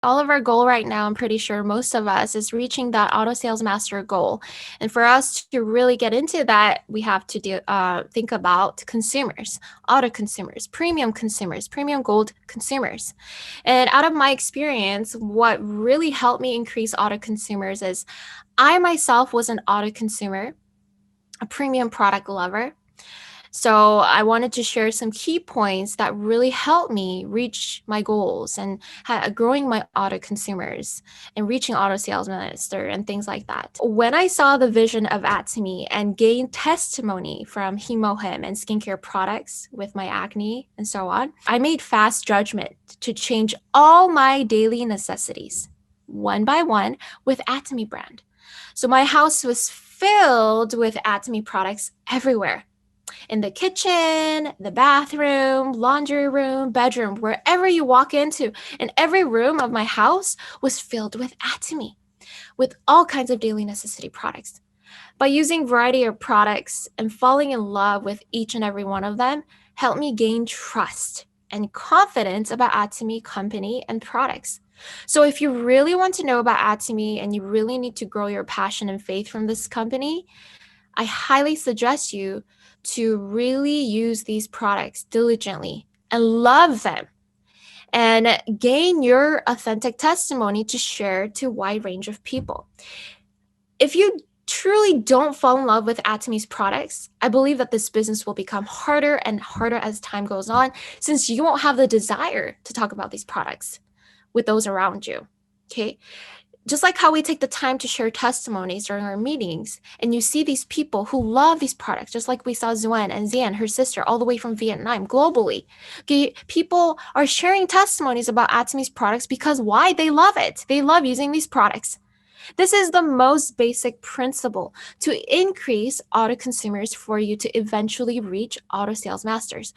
all of our goal right now, I'm pretty sure most of us, is reaching that auto sales master goal. And for us to really get into that, we have to think about consumers, auto consumers, premium gold consumers. And out of my experience, what really helped me increase auto consumers is I myself was an auto consumer, a premium product lover. So I wanted to share some key points that really helped me reach my goals and growing my auto consumers and reaching auto sales master and things like that. When I saw the vision of ATOMY and gained testimony from Hemohim and skincare products with my acne and so on, I made fast judgment to change all my daily necessities one by one with ATOMY brand. So my house was filled with ATOMY products everywhere, in the kitchen, the bathroom, laundry room, bedroom, wherever you walk into. And every room of my house was filled with ATOMY, with all kinds of daily necessity products. By using a variety of products and falling in love with each and every one of them helped me gain trust and confidence about ATOMY company and products. So if you really want to know about ATOMY and you really need to grow your passion and faith from this company, I highly suggest you to really use these products diligently and love them and gain your authentic testimony to share to a wide range of people. If you truly don't fall in love with ATOMY's products, I believe that this business will become harder and harder as time goes on, since you won't have the desire to talk about these products with those around you. Okay. Just like how we take the time to share testimonies during our meetings, and you see these people who love these products, just like we saw Zuen and Zian, her sister, all the way from Vietnam, globally. Okay, people are sharing testimonies about ATOMY's products because why? They love it. They love using these products. This is the most basic principle to increase auto consumers for you to eventually reach auto sales masters.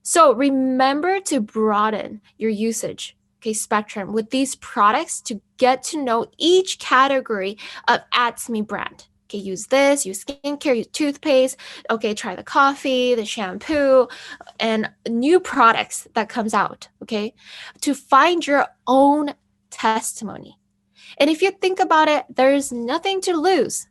So remember to broaden your usage, okay, spectrum with these products to get to know each category of ATOMY brand. Okay, use this, use skincare, use toothpaste. Okay, try the coffee, the shampoo, and new products that comes out, okay, to find your own testimony. And if you think about it, there's nothing to lose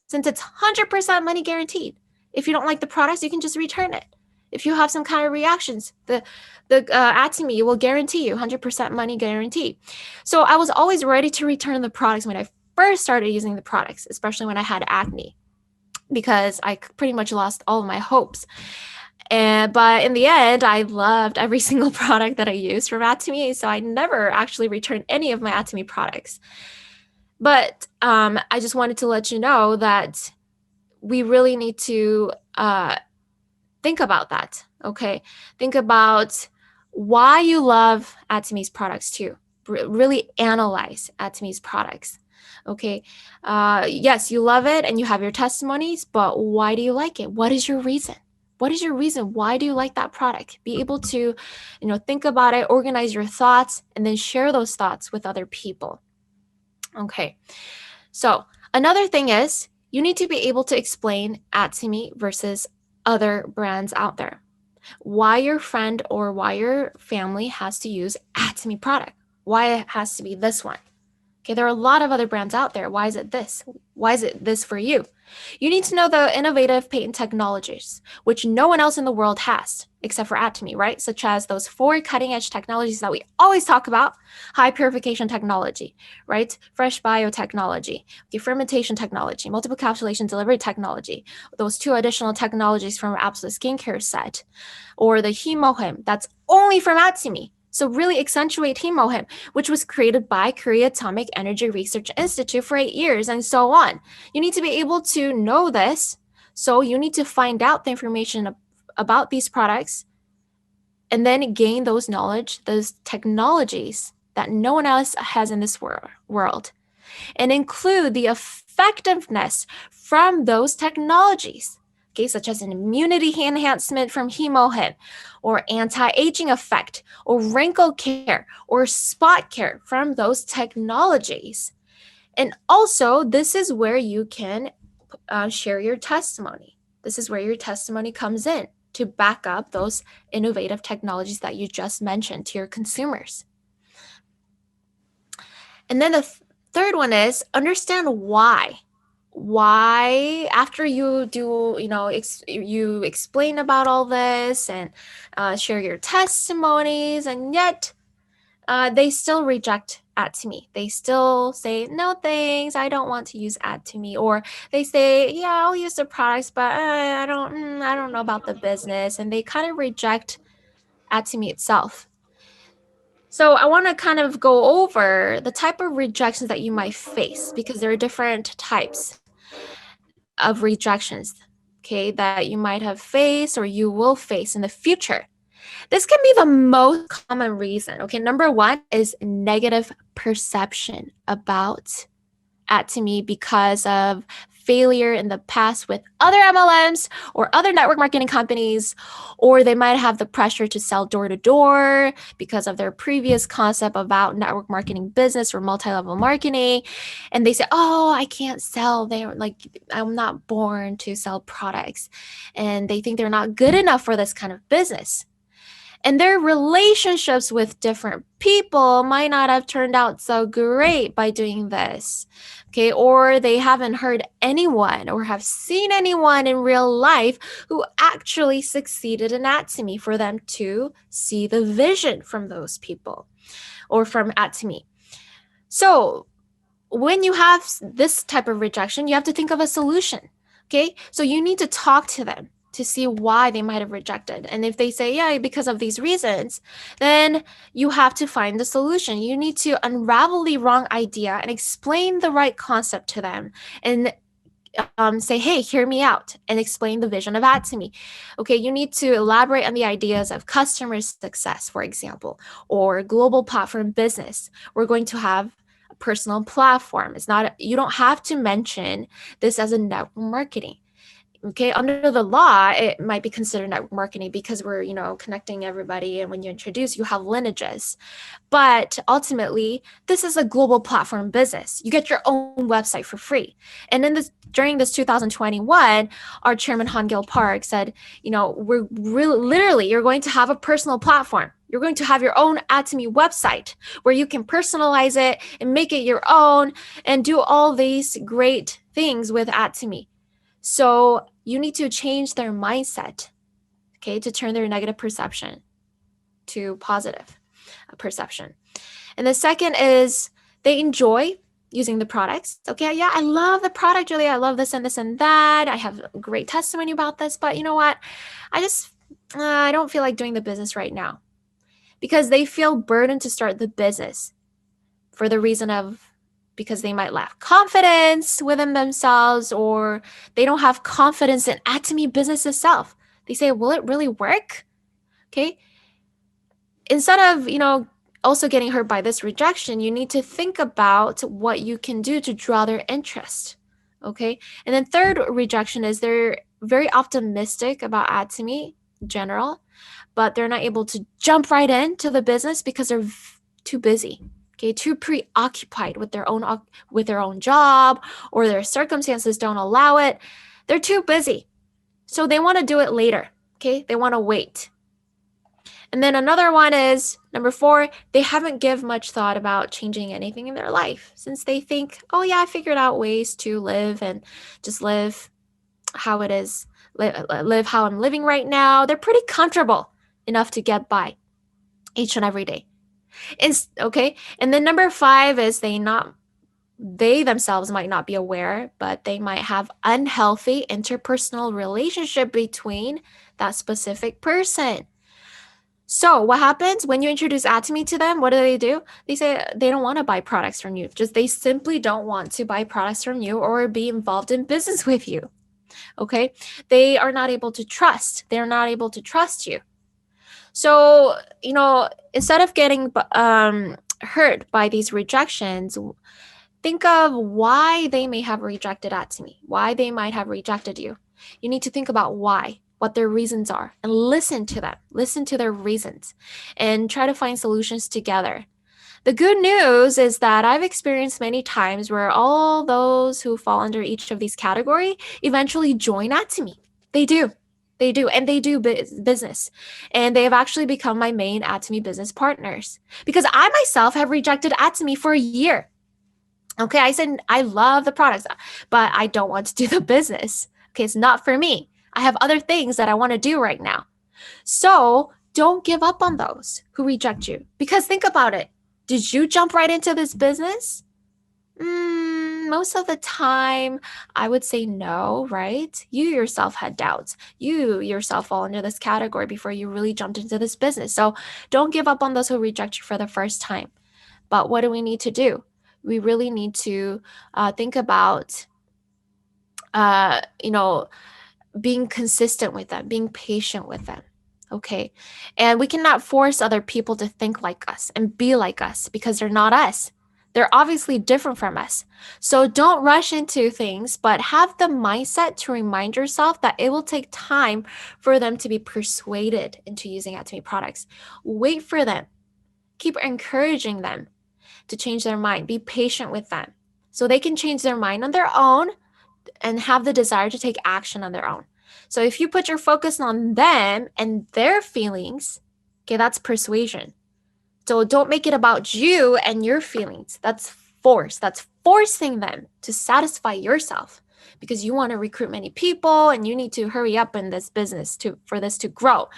since it's 100% money guaranteed. If you don't like the products, you can just return it. If you have some kind of reactions, the ATOMY will guarantee you 100% money guarantee. So I was always ready to return the products when I first started using the products, especially when I had acne, because I pretty much lost all of my hopes. But in the end, I loved every single product that I used from ATOMY, so I never actually returned any of my ATOMY products. But I just wanted to let you know that we really need to think about that, okay? Think about why you love ATOMY's products too. Really analyze ATOMY's products, okay? Yes, you love it and you have your testimonies, but why do you like it? What is your reason? What is your reason? Why do you like that product? Be able to, think about it, organize your thoughts, and then share those thoughts with other people. Okay, so another thing is you need to be able to explain ATOMY versus other brands out there. Why your friend or why your family has to use ATOMY product. Why it has to be this one. Okay, there are a lot of other brands out there. Why is it this? Why is it this for you? You need to know the innovative patent technologies, which no one else in the world has, except for ATOMY, right? Such as those 4 cutting-edge technologies that we always talk about: high purification technology, right? Fresh biotechnology, okay, fermentation technology, multiple encapsulation delivery technology, those 2 additional technologies from our Absolute Skincare set, or the Hemohim, that's only from ATOMY. So really accentuate Hemohim, which was created by Korea Atomic Energy Research Institute for 8 years, and so on. You need to be able to know this. So you need to find out the information about these products and then gain those knowledge, those technologies that no one else has in this world, and include the effectiveness from those technologies. Okay, such as an immunity enhancement from Hemohim, or anti-aging effect, or wrinkle care, or spot care from those technologies. And also, this is where you can share your testimony. This is where your testimony comes in to back up those innovative technologies that you just mentioned to your consumers. And then the third one is understand why. Why, after you do, you explain about all this and share your testimonies, and yet they still reject ATOMY. They still say, no thanks, I don't want to use ATOMY. Or they say, yeah, I'll use the products, but I don't know about the business. And they kind of reject ATOMY itself. So I want to kind of go over the type of rejections that you might face, because there are different types of rejections, okay, that you might have faced or you will face in the future. This can be the most common reason. Okay, number one is negative perception about ATOMY because of failure in the past with other MLMs or other network marketing companies, or they might have the pressure to sell door to door because of their previous concept about network marketing business or multi-level marketing. And they say, oh, I can't sell. They're like, I'm not born to sell products. And they think they're not good enough for this kind of business. And their relationships with different people might not have turned out so great by doing this. Okay, or they haven't heard anyone or have seen anyone in real life who actually succeeded in ATOMY for them to see the vision from those people or from ATOMY. So when you have this type of rejection, you have to think of a solution. Okay, so you need to talk to them to see why they might have rejected. And if they say, yeah, because of these reasons, then you have to find the solution. You need to unravel the wrong idea and explain the right concept to them, and say, hey, hear me out, and explain the vision of ATOMY. Okay, you need to elaborate on the ideas of customer success, for example, or global platform business. We're going to have a personal platform. It's not, you don't have to mention this as a network marketing. Okay, under the law, it might be considered network marketing because we're, connecting everybody. And when you introduce, you have lineages. But ultimately, this is a global platform business. You get your own website for free. And during this 2021, our chairman, Han Gil Park, said, we're really, literally, you're going to have a personal platform. You're going to have your own ATOMY website where you can personalize it and make it your own and do all these great things with ATOMY. So you need to change their mindset, okay, to turn their negative perception to positive perception. And the second is they enjoy using the products. Okay, yeah, I love the product, Julia. I love this and this and that. I have a great testimony about this, but you know what? I don't feel like doing the business right now, because they feel burdened to start the business for the reason of because they might lack confidence within themselves, or they don't have confidence in ATOMY business itself. They say, will it really work? Okay. Instead of, also getting hurt by this rejection, you need to think about what you can do to draw their interest. Okay. And then third rejection is they're very optimistic about ATOMY in general, but they're not able to jump right into the business because they're too busy. Okay, too preoccupied with their own job, or their circumstances don't allow it. They're too busy. So they want to do it later. Okay, they want to wait. And then another one is number 4, they haven't given much thought about changing anything in their life, since they think, oh yeah, I figured out ways to live and just live how it is, live how I'm living right now. They're pretty comfortable enough to get by each and every day. Okay. And then number 5 is they themselves might not be aware, but they might have unhealthy interpersonal relationship between that specific person. So what happens when you introduce ATOMY to them? What do? They say they don't want to buy products from you. They simply don't want to buy products from you or be involved in business with you. Okay. They are not able to trust. They're not able to trust you. So, instead of getting hurt by these rejections, think of why they may have rejected ATOMY, why they might have rejected you. You need to think about why, what their reasons are, and listen to them, listen to their reasons, and try to find solutions together. The good news is that I've experienced many times where all those who fall under each of these categories eventually join ATOMY. They do. And they do business. And they have actually become my main ATOMY business partners, because I myself have rejected ATOMY for a year. Okay, I said I love the products, but I don't want to do the business. Okay, it's not for me. I have other things that I want to do right now. So don't give up on those who reject you. Because think about it. Did you jump right into this business? Most of the time, I would say no, right? You yourself had doubts. You yourself fall into this category before you really jumped into this business. So don't give up on those who reject you for the first time. But what do we need to do? We really need to think about, uh, you know, being consistent with them, being patient with them. Okay. And we cannot force other people to think like us and be like us because they're not us. They're obviously different from us. So don't rush into things, but have the mindset to remind yourself that it will take time for them to be persuaded into using ATOMY products. Wait for them. Keep encouraging them to change their mind. Be patient with them so they can change their mind on their own and have the desire to take action on their own. So if you put your focus on them and their feelings, okay, that's persuasion. So don't make it about you and your feelings. That's force. That's forcing them to satisfy yourself because you want to recruit many people and you need to hurry up in this business for this to grow.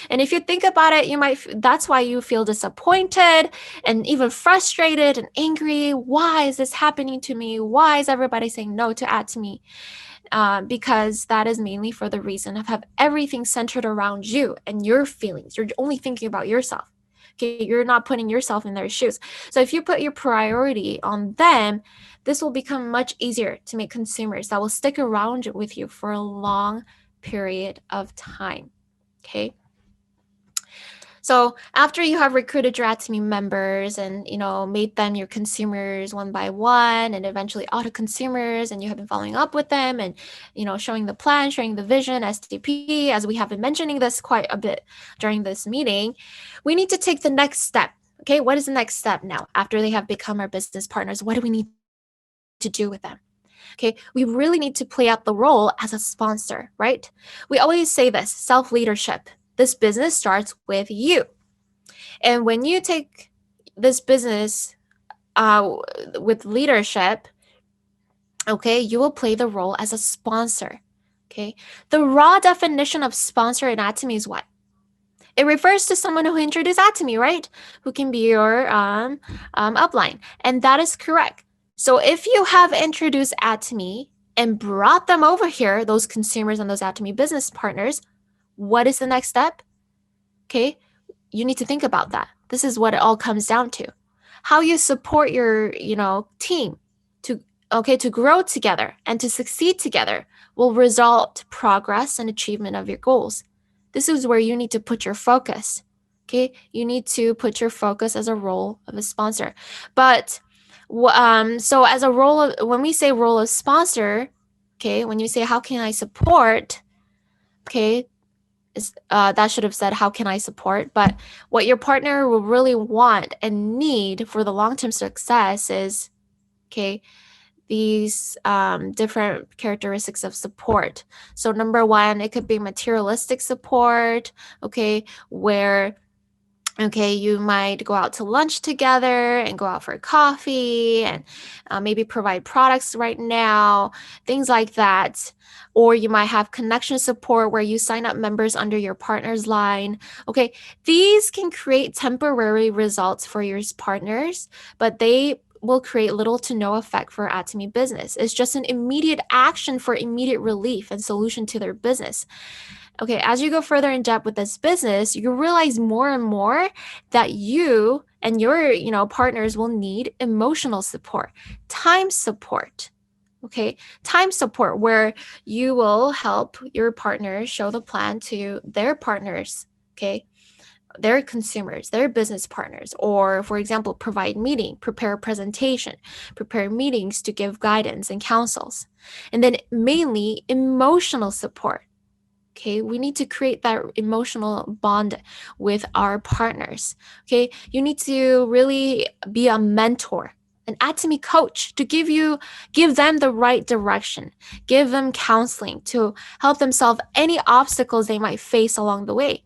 And if you think about it, that's why you feel disappointed and even frustrated and angry. Why is this happening to me? Why is everybody saying no to ATOMY? Because that is mainly for the reason of have everything centered around you and your feelings. You're only thinking about yourself. Okay, you're not putting yourself in their shoes. So if you put your priority on them, this will become much easier to make consumers that will stick around with you for a long period of time. Okay. So after you have recruited your ATOMY members and made them your consumers one by one and eventually auto consumers, and you have been following up with them and showing the plan, showing the vision, SDP, as we have been mentioning this quite a bit during this meeting, we need to take the next step. Okay, what is the next step now after they have become our business partners? What do we need to do with them? Okay, we really need to play out the role as a sponsor, right? We always say this, self-leadership. This business starts with you. And when you take this business with leadership, okay, you will play the role as a sponsor. Okay, the raw definition of sponsor in ATOMY is what? It refers to someone who introduced ATOMY, right? Who can be your upline. And that is correct. So if you have introduced ATOMY and brought them over here, those consumers and those ATOMY business partners, what is the next step? Okay, you need to think about that. This is what it all comes down to. How you support your, team to grow together and to succeed together will result progress and achievement of your goals. This is where you need to put your focus. Okay, you need to put your focus as a role of a sponsor. But so as a role of, when we say role of sponsor, okay, when you say how can I support, okay, that should have said how can I support, but what your partner will really want and need for the long-term success is, okay, these different characteristics of support. So number one, it could be materialistic support, okay, where you might go out to lunch together and go out for coffee and maybe provide products right now, things like that. Or you might have connection support where you sign up members under your partner's line. Okay, these can create temporary results for your partners, but they will create little to no effect for ATOMY business. It's just an immediate action for immediate relief and solution to their business. Okay, as you go further in depth with this business, you realize more and more that you and your, partners will need emotional support, time support. Okay, time support where you will help your partners show the plan to their partners, okay, their consumers, their business partners, or for example, provide meeting, prepare a presentation, prepare meetings to give guidance and counsels. And then mainly emotional support. Okay, we need to create that emotional bond with our partners. Okay, you need to really be a mentor, an ATOMY coach to give them the right direction, give them counseling to help them solve any obstacles they might face along the way.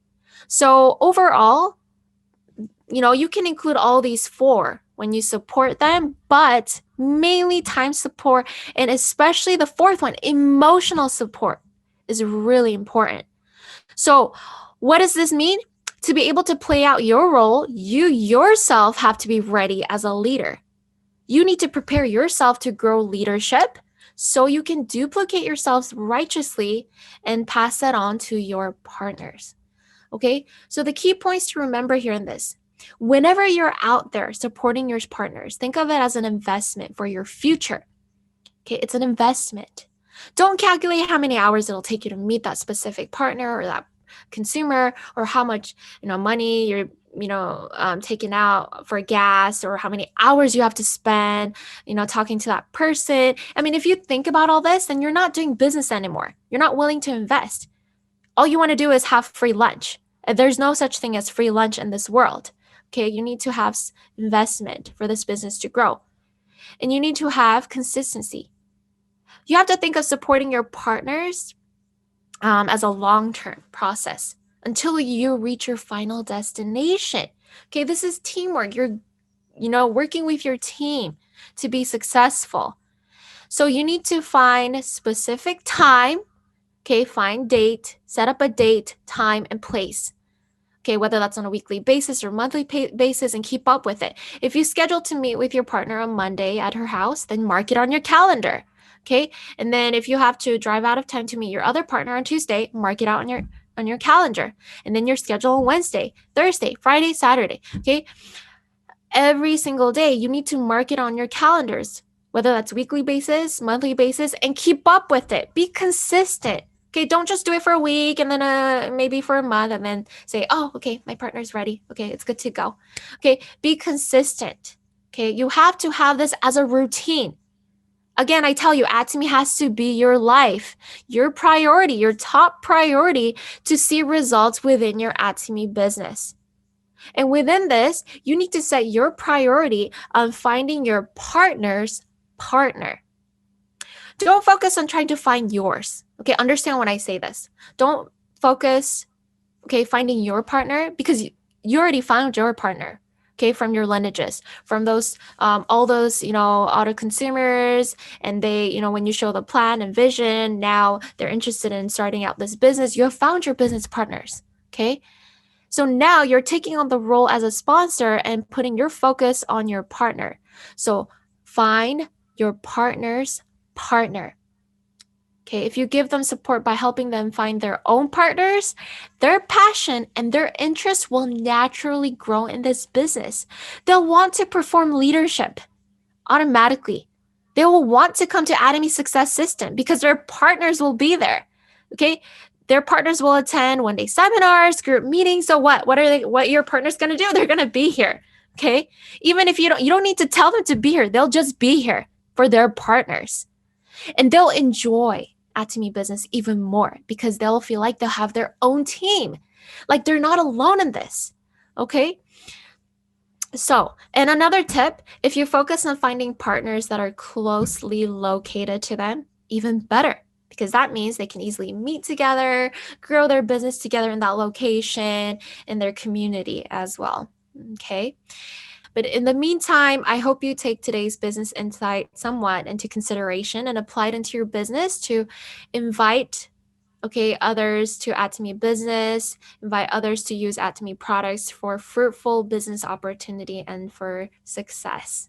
So overall, you can include all these four when you support them, but mainly time support, and especially the fourth one, emotional support, is really important. So, what does this mean? To be able to play out your role, you yourself have to be ready as a leader. You need to prepare yourself to grow leadership so you can duplicate yourselves righteously and pass that on to your partners. Okay, so the key points to remember here in this: whenever you're out there supporting your partners, think of it as an investment for your future. Okay, it's an investment. Don't calculate how many hours it'll take you to meet that specific partner or that consumer, or how much money you're taking out for gas, or how many hours you have to spend talking to that person. I mean, if you think about all this, then you're not doing business anymore. You're not willing to invest. All you want to do is have free lunch. There's no such thing as free lunch in this world. Okay, you need to have investment for this business to grow, and you need to have consistency. You have to think of supporting your partners as a long-term process until you reach your final destination. Okay, this is teamwork. You're working with your team to be successful. So you need to find specific time. Okay, find date, set up a date, time, and place. Okay, whether that's on a weekly basis or monthly basis, and keep up with it. If you schedule to meet with your partner on Monday at her house, then mark it on your calendar. Okay, and then if you have to drive out of town to meet your other partner on Tuesday, mark it out on your calendar. And then your schedule on Wednesday, Thursday, Friday, Saturday. Okay, every single day you need to mark it on your calendars, whether that's weekly basis, monthly basis, and keep up with it. Be consistent. Okay, don't just do it for a week and then maybe for a month and then say, oh, okay, my partner's ready. Okay, it's good to go. Okay, be consistent. Okay, you have to have this as a routine. Again, I tell you, ATOMY has to be your life, your priority, your top priority to see results within your ATOMY business. And within this, you need to set your priority on finding your partner's partner. Don't focus on trying to find yours. Okay, understand when I say this. Don't focus, finding your partner, because you already found your partner. Okay, from your lineages, from those, all those, auto consumers, and they, when you show the plan and vision, now they're interested in starting out this business. You have found your business partners. Okay, so now you're taking on the role as a sponsor and putting your focus on your partner. So find your partner's partner. Okay, if you give them support by helping them find their own partners, their passion and their interest will naturally grow in this business. They'll want to perform leadership automatically. They will want to come to ATOMY Success System because their partners will be there. Okay, their partners will attend one-day seminars, group meetings. So what your partner's going to do? They're going to be here. Okay, even if you don't need to tell them to be here. They'll just be here for their partners, and they'll enjoy ATOMY business even more because they'll feel like they'll have their own team, like they're not alone in this. Okay, so, and another tip, if you focus on finding partners that are closely located to them, even better, because that means they can easily meet together, grow their business together in that location, in their community as well. Okay. But in the meantime, I hope you take today's business insight somewhat into consideration and apply it into your business to invite others to ATOMY business, invite others to use ATOMY products for fruitful business opportunity and for success.